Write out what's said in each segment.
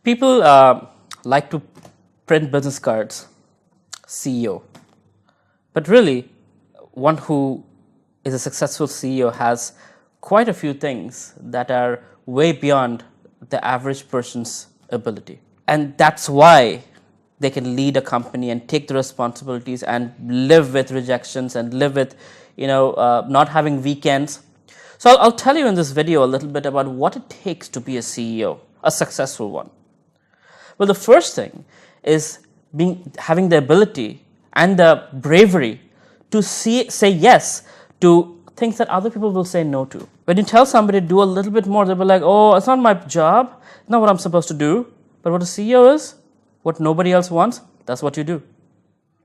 People like to print business cards, CEO. But really, one who is a successful CEO has quite a few things that are way beyond the average person's ability. And that's why they can lead a company and take the responsibilities and live with rejections and live with, not having weekends. So I'll tell you in this video a little bit about what it takes to be a CEO, a successful one. Well, the first thing is having the ability and the bravery to say yes to things that other people will say no to. When you tell somebody to do a little bit more, they'll be like, oh, it's not my job, it's not what I'm supposed to do. But what a CEO is, what nobody else wants, that's what you do.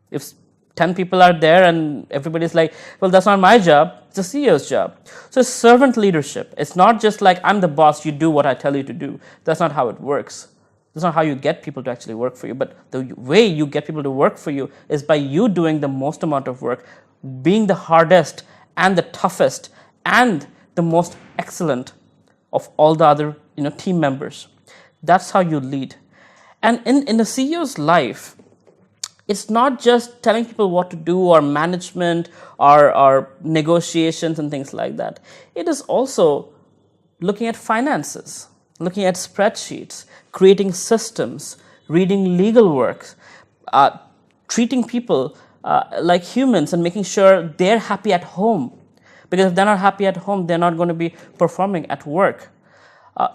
If 10 people are there and everybody's like, well, that's not my job, it's the CEO's job. So servant leadership, it's not just like, I'm the boss, you do what I tell you to do. That's not how it works. That's not how you get people to actually work for you. But the way you get people to work for you is by you doing the most amount of work, being the hardest and the toughest and the most excellent of all the other team members. That's how you lead. And in a CEO's life, it's not just telling people what to do or management or negotiations and things like that. It is also looking at finances, looking at spreadsheets, creating systems, reading legal works, treating people like humans and making sure they're happy at home. Because if they're not happy at home, they're not going to be performing at work.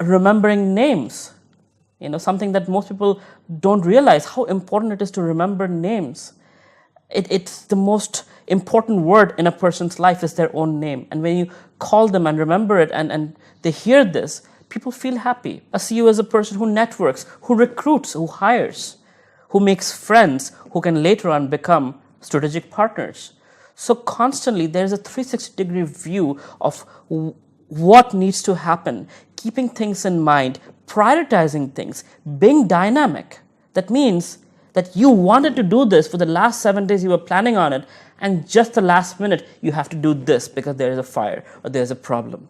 Remembering names, something that most people don't realize how important it is to remember names. It's the most important word in a person's life is their own name. And when you call them and remember it and they hear this, people feel happy. A CEO is a person who networks, who recruits, who hires, who makes friends, who can later on become strategic partners. So constantly there's a 360-degree view of what needs to happen, keeping things in mind, prioritizing things, being dynamic. That means that you wanted to do this for the last 7 days, you were planning on it, and just the last minute you have to do this because there is a fire or there's a problem.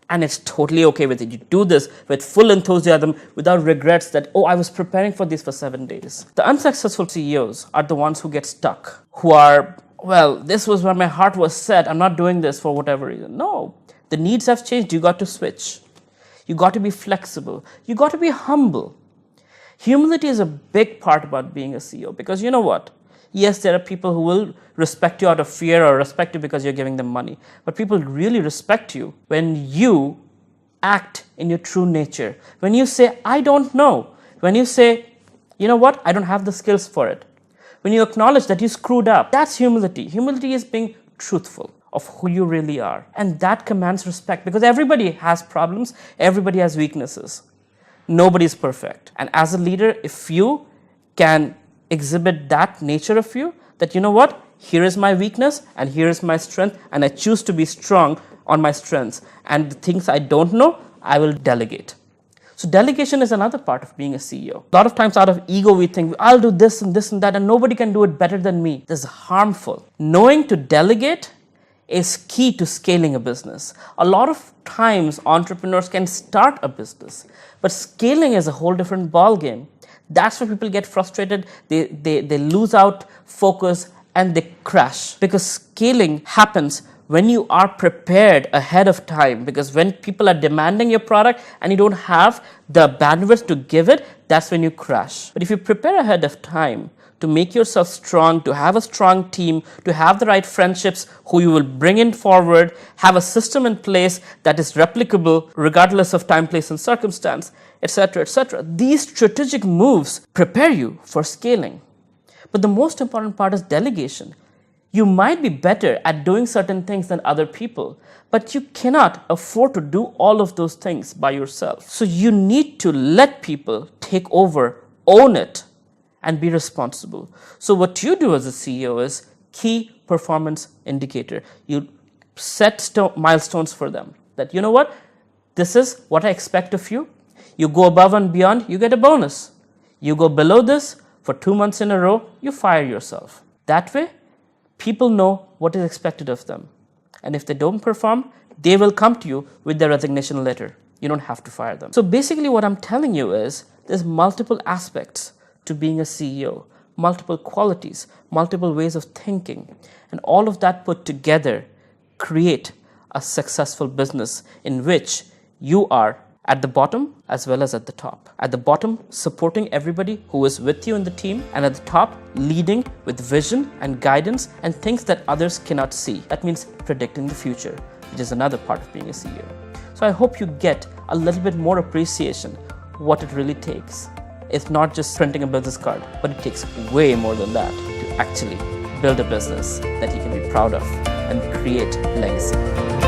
And it's totally okay with it. You do this with full enthusiasm, without regrets that, oh, I was preparing for this for 7 days. The unsuccessful CEOs are the ones who get stuck, who are, well, this was where my heart was set. I'm not doing this for whatever reason. No, the needs have changed. You got to switch. You got to be flexible. You got to be humble. Humility is a big part about being a CEO because you know what? Yes, there are people who will respect you out of fear or respect you because you're giving them money. But people really respect you when you act in your true nature. When you say, I don't know. When you say, you know what? I don't have the skills for it. When you acknowledge that you screwed up, that's humility. Humility is being truthful of who you really are. And that commands respect because everybody has problems. Everybody has weaknesses. Nobody's perfect. And as a leader, if you can exhibit that nature of you, that you know what, here is my weakness and here is my strength, and I choose to be strong on my strengths, and the things I don't know, I will delegate. So delegation is another part of being a CEO. A lot of times out of ego we think, I'll do this and this and that and nobody can do it better than me. This is harmful. Knowing to delegate is key to scaling a business. A lot of times entrepreneurs can start a business, but scaling is a whole different ball game. That's where people get frustrated, they lose out focus and they crash. Because scaling happens when you are prepared ahead of time. Because when people are demanding your product and you don't have the bandwidth to give it, that's when you crash. But if you prepare ahead of time to make yourself strong, to have a strong team, to have the right friendships who you will bring in forward, have a system in place that is replicable regardless of time, place and circumstance, etc., etc. These strategic moves prepare you for scaling. But the most important part is delegation. You might be better at doing certain things than other people, but you cannot afford to do all of those things by yourself. So you need to let people take over, own it, and be responsible. So what you do as a CEO is key performance indicator. You set milestones for them. That you know what, this is what I expect of you. You go above and beyond, you get a bonus. You go below this, for 2 months in a row, you fire yourself. That way, people know what is expected of them. And if they don't perform, they will come to you with their resignation letter. You don't have to fire them. So basically what I'm telling you is, There's multiple aspects to being a CEO, multiple qualities, multiple ways of thinking, and all of that put together create a successful business in which you are at the bottom as well as at the top. At the bottom, supporting everybody who is with you in the team, and at the top, leading with vision and guidance and things that others cannot see. That means predicting the future, which is another part of being a CEO. So I hope you get a little bit more appreciation what it really takes. It's not just printing a business card, but it takes way more than that to actually build a business that you can be proud of and create legacy.